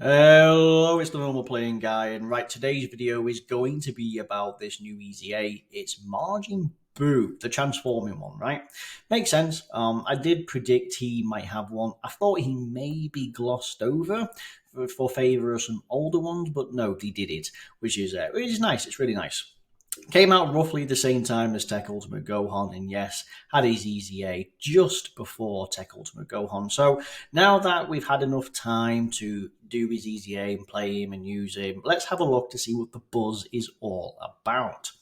Hello, it's the normal playing guy, and right, today's video is going to be about this new EZA. It's Majin Buu, the transforming one, right? Makes sense. I did predict he might have one. I thought he may be glossed over for favor of some older ones, but no, he did it, which is nice. It's really nice. Came out roughly the same time as Tech Ultimate Gohan, and yes, had his EZA just before Tech Ultimate Gohan. So now that we've had enough time to do his EZA and play him and use him, let's have a look to see what the buzz is all about.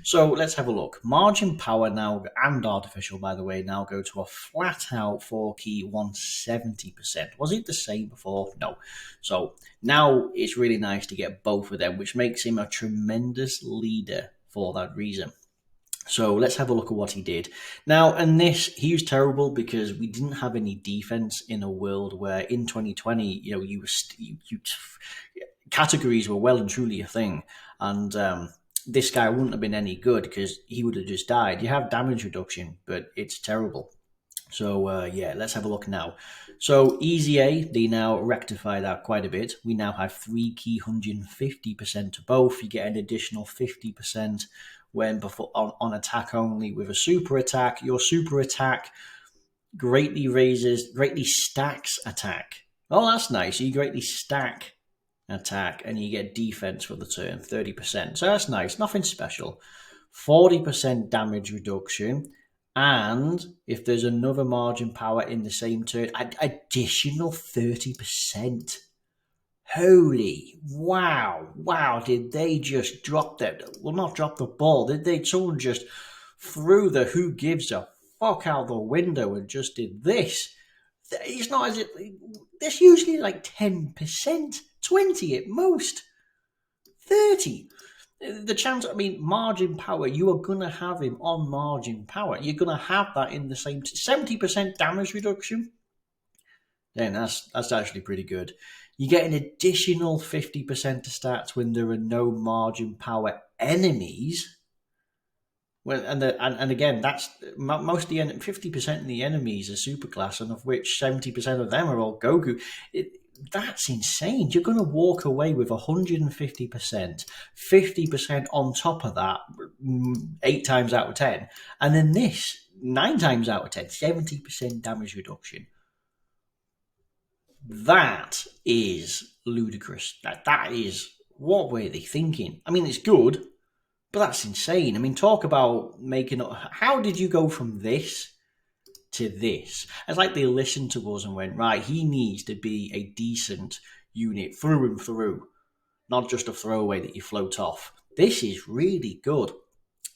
So let's have a look. Margin power now, and artificial by the way, now go to a flat out 4 key 170%. Was it the same before? No. So now it's really nice to get both of them, which makes him a tremendous leader for that reason. So let's have a look at what he did. Now, in this, he was terrible because we didn't have any defense in a world where in 2020, categories were well and truly a thing. And this guy wouldn't have been any good because he would have just died. You have damage reduction, but it's terrible. So yeah, let's have a look now. So EZA, they now rectify that quite a bit. We now have 3 key 150% to both. You get an additional 50% when before on attack only with a super attack. Your super attack greatly stacks attack. Oh, that's nice. You greatly stack attack and you get defense for the turn, 30%. So that's nice. Nothing special. 40% damage reduction. And if there's another margin power in the same turn, additional 30%. Holy wow, did they just drop that? Well, not drop the ball. Did they? Someone just threw the who gives a fuck out the window and just did this. It's not as if there's usually like 10%, 20 at most, 30. The chance, margin power, you are going to have him on margin power. You're going to have that in the same 70% damage reduction. Then that's actually pretty good. You get an additional 50% to stats when there are no margin power enemies. Well, and again, that's most of the 50% of the enemies are superclass, and of which 70% of them are all Goku. That's insane. You're going to walk away with 150%, 50% on top of that, 8 times out of 10. And then this, 9 times out of 10, 70% damage reduction. That is ludicrous. That is, what were they thinking? It's good, but that's insane. Talk about making up. How did you go from this to this? It's like they listened to us and went, right, he needs to be a decent unit through and through, not just a throwaway that you float off. This is really good.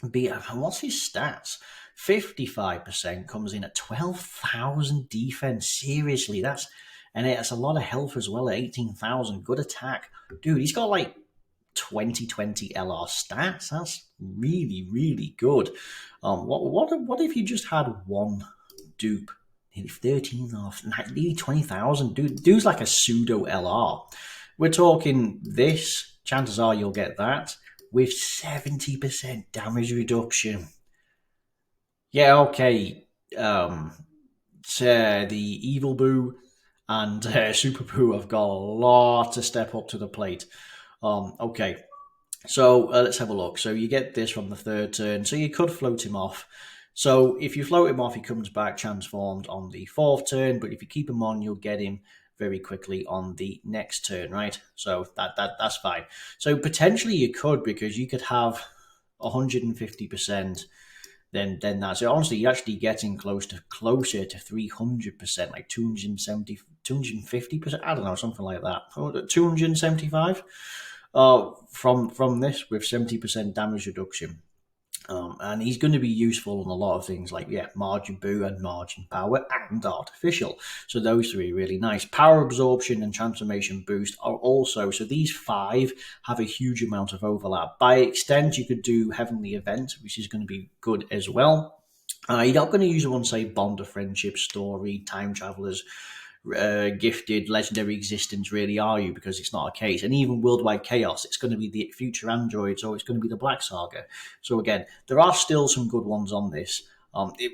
And what's his stats? 55% comes in at 12,000 defense. Seriously, that's a lot of health as well at 18,000. Good attack. Dude, he's got like 2020 LR stats. That's really, really good. What if you just had one dupe? Nearly 13 off, nearly 20,000. Dude's like a pseudo LR. We're talking this. Chances are you'll get that with 70% damage reduction. Yeah, okay. The Evil Buu and Super Buu have got a lot to step up to the plate. Okay. So let's have a look. So you get this from the 3rd turn. So you could float him off. So if you float him off, he comes back transformed on the 4th turn. But if you keep him on, you'll get him very quickly on the next turn, right? So that's fine. So potentially you could, because you could have 150%. Then that. So honestly, you're actually getting closer to 300%, like 270, 250%. I don't know, something like that. 275 from this with 70% damage reduction. And he's going to be useful on a lot of things like, Margin Buu and Margin Power and Artificial. So those 3 are really nice. Power Absorption and Transformation Boost are also, so these 5 have a huge amount of overlap. By extent, you could do Heavenly Event, which is going to be good as well. You're not going to use one, say, Bond of Friendship, Story, Time Travelers, Gifted, Legendary Existence, really, are you? Because it's not a case. And even Worldwide Chaos, it's going to be the future androids, or it's going to be the Black Saga. So again, there are still some good ones on this.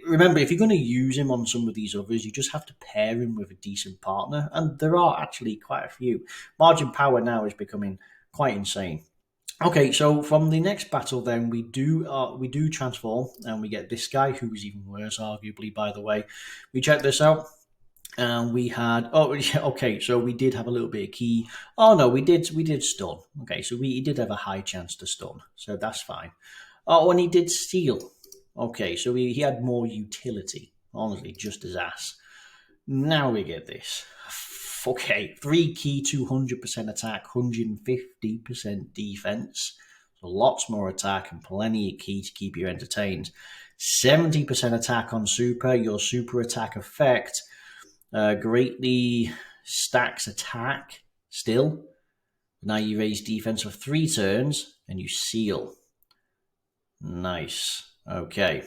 Remember, if you're going to use him on some of these others, you just have to pair him with a decent partner, and there are actually quite a few. Margin power now is becoming quite insane. Okay, so from the next battle, then we do transform, and we get this guy who is even worse, arguably. By the way, we check this out, and we had okay, so we did have a little bit of key. Oh no, we did stun. Okay, so he did have a high chance to stun, so that's fine. Oh, and he did steal. Okay, so he had more utility. Honestly, just as ass. Now we get this. Okay, 3 key, 200% attack, 150% defense. So lots more attack and plenty of key to keep you entertained. 70% attack on super. Your super attack effect greatly stacks attack still. Now you raise defense for 3 turns and you seal. Nice. Okay.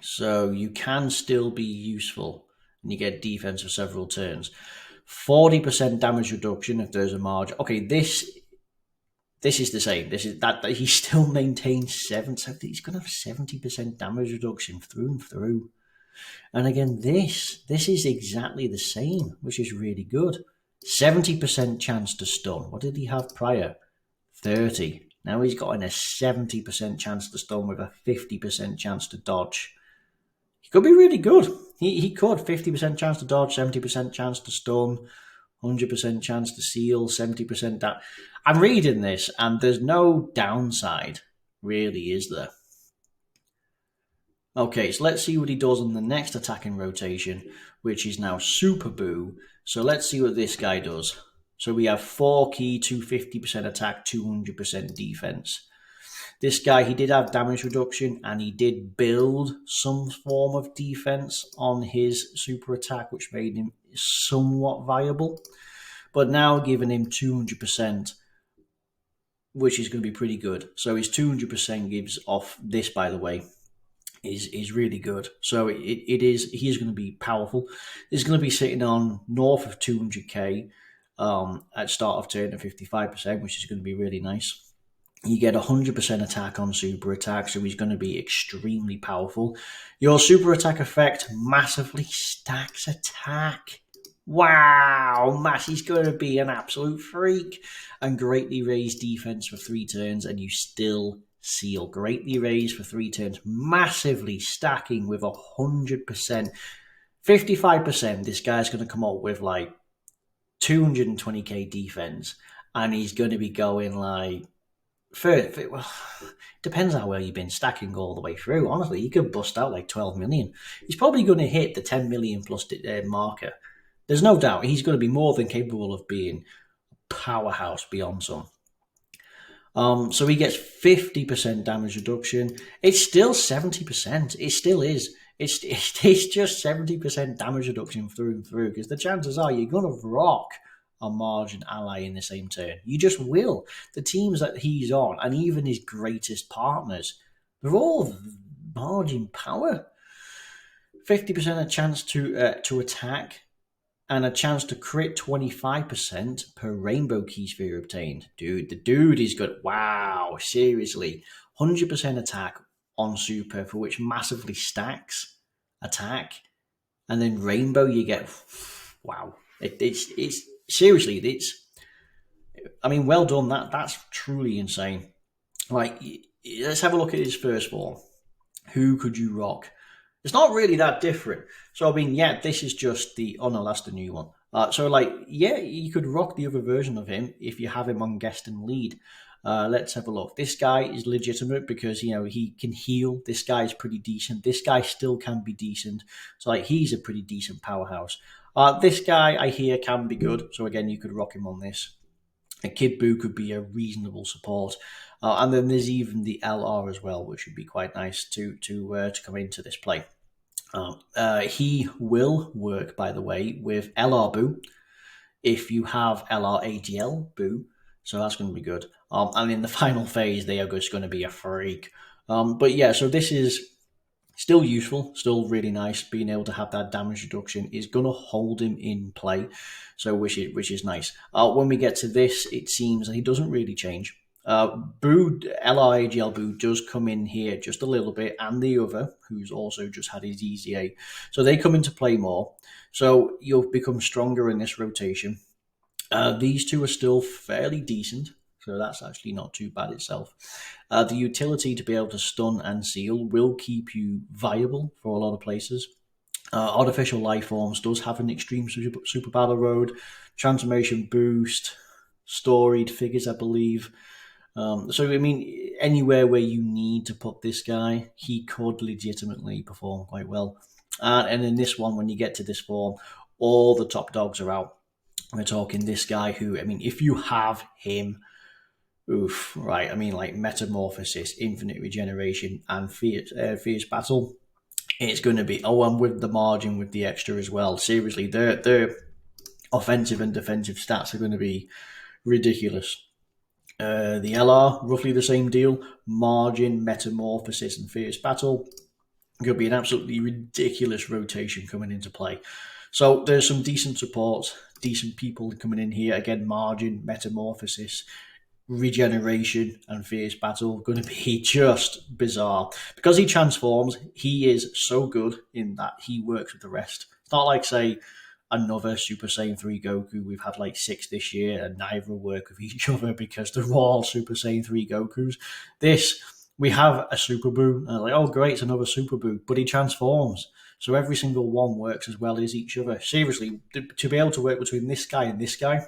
So you can still be useful and you get defense for several turns. 40% damage reduction if there's a margin. Okay, this is the same. This is that he still maintains 7. He's gonna have 70% damage reduction through and through. And again, this is exactly the same, which is really good. 70% chance to stun. What did he have prior? 30. Now he's got a 70% chance to stun with a 50% chance to dodge. He could be really good. He could. 50% chance to dodge, 70% chance to stun, 100% chance to seal, 70% down. I'm reading this and there's no downside, really, is there? Okay, so let's see what he does on the next attacking rotation, which is now Super Boo. So let's see what this guy does. So we have 4 key, 250% attack, 200% defense. This guy, he did have damage reduction and he did build some form of defense on his super attack, which made him somewhat viable. But now giving him 200%, which is going to be pretty good. So his 200% gives off this, by the way, is really good. So he is going to be powerful. He's going to be sitting on north of 200k at start of turn at 55%, which is going to be really nice. You get 100% attack on super attack, so he's going to be extremely powerful. Your super attack effect massively stacks attack. Wow, Matt, he's going to be an absolute freak. And greatly raised defense for 3 turns, and you still seal. Greatly raised for 3 turns, massively stacking with 100%. 55%, this guy's going to come up with like 220k defense, and he's going to be going like... well, depends how well you've been stacking all the way through. Honestly, you could bust out like 12 million. He's probably going to hit the 10 million plus marker. There's no doubt he's going to be more than capable of being a powerhouse beyond some. So he gets 50% damage reduction. It's still 70%. It still is. It's just 70% damage reduction through and through, because the chances are you're going to rock a margin ally in the same turn. You just will. The teams that he's on, and even his greatest partners, they're all margin power. 50% a chance to attack, and a chance to crit 25% per rainbow key sphere obtained. Dude, the dude is good. Wow, seriously. 100% attack on super, for which massively stacks attack. And then rainbow, you get... Wow. It's seriously, I mean, well done. That's truly insane. Like, let's have a look at his first form. Who could you rock? It's not really that different. So, I mean, yeah, this is just the... Oh, no, that's the new one. So, like, yeah, you could rock the other version of him if you have him on guest and lead. Let's have a look. This guy is legitimate because, you know, he can heal. This guy is pretty decent. This guy still can be decent. So, like, he's a pretty decent powerhouse. This guy, I hear, can be good. So, again, you could rock him on this. A Kid Buu could be a reasonable support. And then there's even the LR as well, which would be quite nice to come into this play. He will work, by the way, with LR Buu if you have LR AGL Buu. So that's going to be good. And in the final phase, they are just going to be a freak. But yeah, so this is still useful, still really nice. Being able to have that damage reduction is going to hold him in play, so which is nice. When we get to this, it seems that he doesn't really change. Boo, LRAGL Boo does come in here just a little bit, and the other, who's also just had his EZA. So they come into play more. So you'll become stronger in this rotation. These two are still fairly decent, so that's actually not too bad itself. The utility to be able to stun and seal will keep you viable for a lot of places. Artificial Life Forms does have an extreme super battle road, transformation boost, storied figures, I believe. So, I mean, anywhere where you need to put this guy, he could legitimately perform quite well. And in this one, when you get to this form, all the top dogs are out. We're talking this guy who, I mean, if you have him, oof, right? I mean, like Metamorphosis, Infinite Regeneration, and Fierce Battle. It's going to be, oh, and with the margin, with the extra as well. Seriously, their offensive and defensive stats are going to be ridiculous. The LR, roughly the same deal. Margin, Metamorphosis, and Fierce Battle. Could be an absolutely ridiculous rotation coming into play. So there's some decent support, decent people coming in here. Again, Margin, Metamorphosis, Regeneration, and Fierce Battle going to be just bizarre. Because he transforms, he is so good in that he works with the rest. It's not like, say, another Super Saiyan 3 Goku. We've had like 6 this year, and neither work with each other because they're all Super Saiyan 3 Gokus. This, we have a Super Boo, and like, oh great, it's another Super Boo, but he transforms. So every single one works as well as each other. Seriously, to be able to work between this guy and this guy,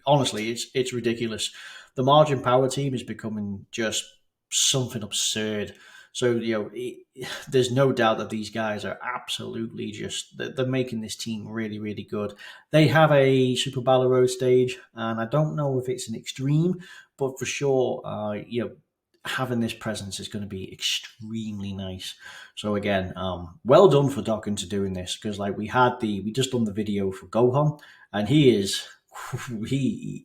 honestly, it's ridiculous. The Margin Power team is becoming just something absurd. So there's no doubt that these guys are absolutely they're making this team really, really good. They have a Super Battle Road stage, and I don't know if it's an extreme, but for sure, having this presence is going to be extremely nice. So again, well done for Doc into doing this, because like we just done the video for Gohan, and he's a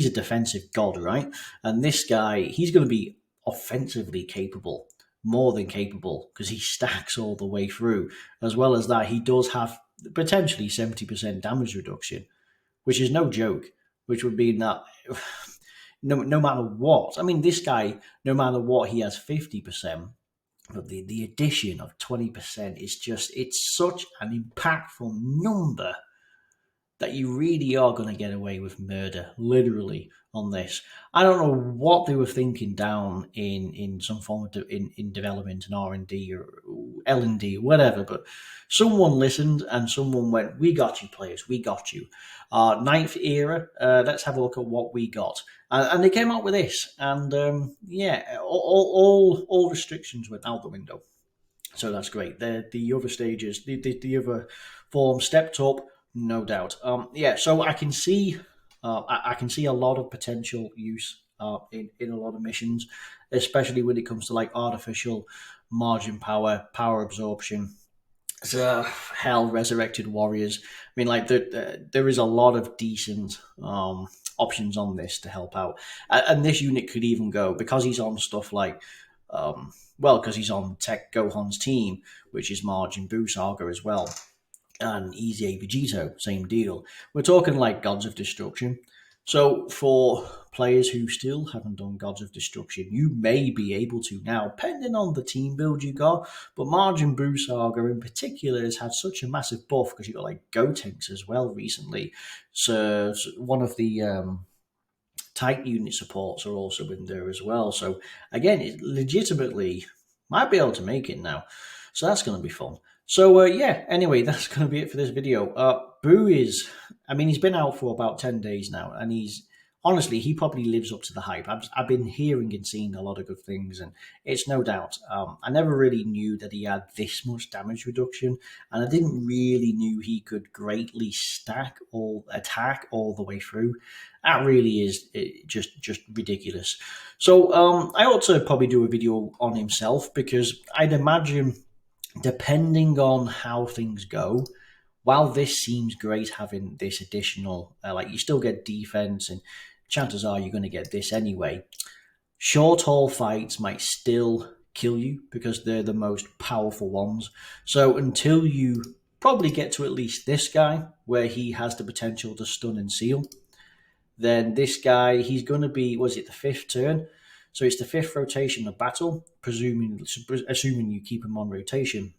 defensive god, right? And this guy, he's going to be offensively capable, more than capable, because he stacks all the way through. As well as that, he does have potentially 70% damage reduction, which is no joke, which would mean that no matter what, I mean, this guy, no matter what, he has 50%, but the addition of 20% is it's such an impactful number that you really are going to get away with murder, literally, on this. I don't know what they were thinking down in some form of in development and R&D or L&D, whatever, but someone listened and someone went, we got you, players, we got you. Ninth era, let's have a look at what we got. And they came out with this, and all restrictions went out the window. So that's great. The other stages, the other forms stepped up, no doubt. So I can see a lot of potential use in a lot of missions, especially when it comes to like artificial margin power, power absorption. Hell, resurrected warriors. I mean, like there is a lot of decent options on this to help out, and this unit could even go, because he's on stuff like. Because he's on Tech Gohan's team, which is Margin Buu Saga as well, and Easy Vegito, same deal. We're talking like Gods of Destruction. So for players who still haven't done Gods of Destruction, you may be able to now, depending on the team build you got. But Margin Buu Saga in particular has had such a massive buff, because you got like Gotenks as well recently. So one of the Titan unit supports are also in there as well. So again, it legitimately might be able to make it now. So that's going to be fun. So anyway, that's going to be it for this video. Boo is, I mean, he's been out for about 10 days now, and honestly, he probably lives up to the hype. I've been hearing and seeing a lot of good things, and it's no doubt. I never really knew that he had this much damage reduction, and I didn't really knew he could greatly attack all the way through. That really is just ridiculous. So I ought to probably do a video on himself, because I'd imagine, depending on how things go, while this seems great having this additional, you still get defense, and chances are you're going to get this anyway. Short haul fights might still kill you, because they're the most powerful ones. So until you probably get to at least this guy, where he has the potential to stun and seal, then this guy, he's going to be, was it the 5th turn? So it's the 5th rotation of battle, assuming you keep him on rotation.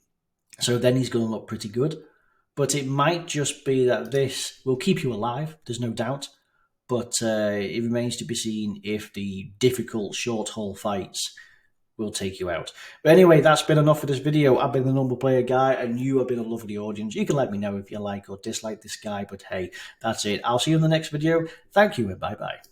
So then he's going to look pretty good. But it might just be that this will keep you alive, there's no doubt. But it remains to be seen if the difficult short haul fights will take you out. But anyway, that's been enough for this video. I've been the Number Player Guy, and you have been a lovely audience. You can let me know if you like or dislike this guy, but hey, that's it. I'll see you in the next video. Thank you, and bye-bye.